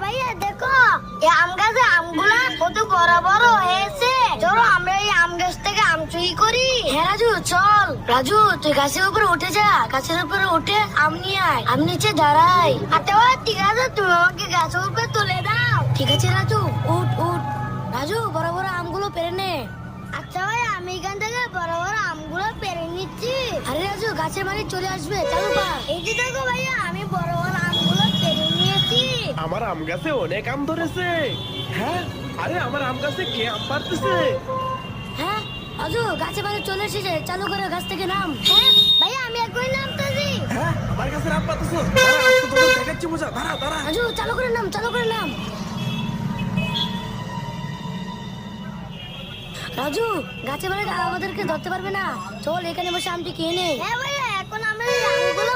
ভাইয়া দেখো এই আম গাছে আমগুলা কত বড় বড় হয়েছে। চলো আমরা এই আম গাছ থেকে আম চুরি করি। হ্যাঁ রাজু চল। রাজু তুই গাছের উপরে উঠে যা, গাছের উপরে উঠে আম নিয়ে আয়, আমি নিচে দাঁড়াই। আচ্ছা ভাই ঠিক আছে, তুমি আমাকে গাছের উপরে তুলে দাও। ঠিক আছে রাজু, উঠ উঠ। রাজু বড় বড় আমগুলো পেরে নে। আচ্ছা ভাই আমি এখান থেকে বড় বড় আমগুলো পেরে নিচ্ছি। আরে রাজু গাছের মালিক চলে আসবে, চালু কর। এই যে দেখো ভাইয়া আমি বড় বড় আমগুলো পেরে নিয়েছি। আমার আম গাছে অনেক আম ধরেছে। হ্যাঁ, আরে আমার আম গাছে কে আম পাড়তেছে? হ্যাঁ রাজু গাছের মালিক চলে এসেছে, চালু করে গাছ থেকে নাম। হ্যাঁ ভাইয়া আমি এখনই নামতেছি। হ্যাঁ, আমার গাছে আম পাড়তেছো? দাঁড়া, আজকে তোদের দেখাচ্ছি মজা। দাঁড়া দাঁড়া। রাজু চালু করে নাম, চালু করে নাম। রাজু গাছে মালিক আমাদেরকে ধরতে পারবে না, চল এখানে বসে আমটি খেয়ে নে। হ্যাঁ ভাইয়া এখন আমরা এই আমগুলো